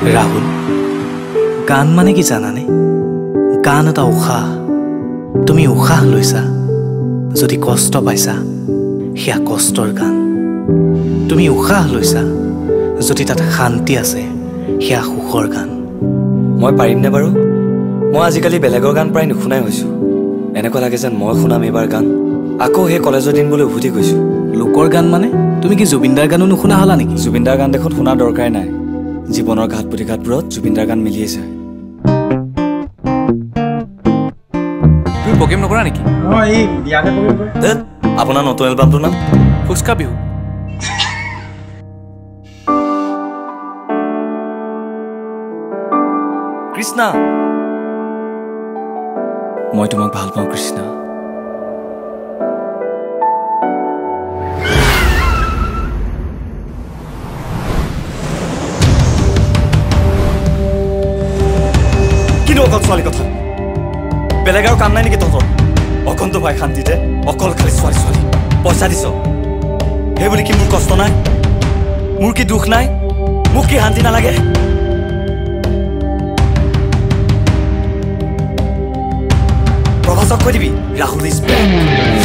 রাহুল গান মানে কি জানানে গান এটা উশাহ তুমি উশাহ লৈছা যদি কষ্ট পাইছা সেয়া কষ্টৰ গান তুমি উশাহ লৈছা যদি তাত শান্তি আছে সেয়া সুখৰ গান মই পাৰিম নে বাৰু মই আজিকালি বেলেগৰ গান প্ৰায় নুশুনাই হৈছো এনেকুৱা লাগে যেন মই শুনাম এবাৰ গান আকৌ হে কলেজৰ দিন বুলি উভতি গৈছো লোকৰ গান মানে তুমি কি জুবিনদাৰ গানো নুশুনা হলা নেকি জুবিনদাৰ গান দেখোন শুনা দৰকাৰ নাই জীৱনৰ ঘাট প্ৰতিঘাতবোৰত জুবিনদাৰ গান মিলি আছে তুমি প্ৰগ্ৰেম নকৰা নেকি এই বিয়াতে প্ৰগ্ৰেম কৰে আপোনাৰ নতুন এলবামটোৰ নাম ফুচকা বিহু কৃষ্ণা মই তোমাক ভাল পাওঁ কৃষ্ণা কিনো অকল ছোৱালী কথা বেলেগ আৰু কাম নাই নেকি তহঁতৰ অকণটো পাই শান্তিতে অকল খালি ছোৱালী ছোৱালী পইচা দিছ সেই বুলি কি মোৰ কষ্ট নাই মোৰ কি দুখ নাই মোক কি শান্তি নালাগে প্ৰভাসক কৈ দিবি ৰাহুল ইজ বেক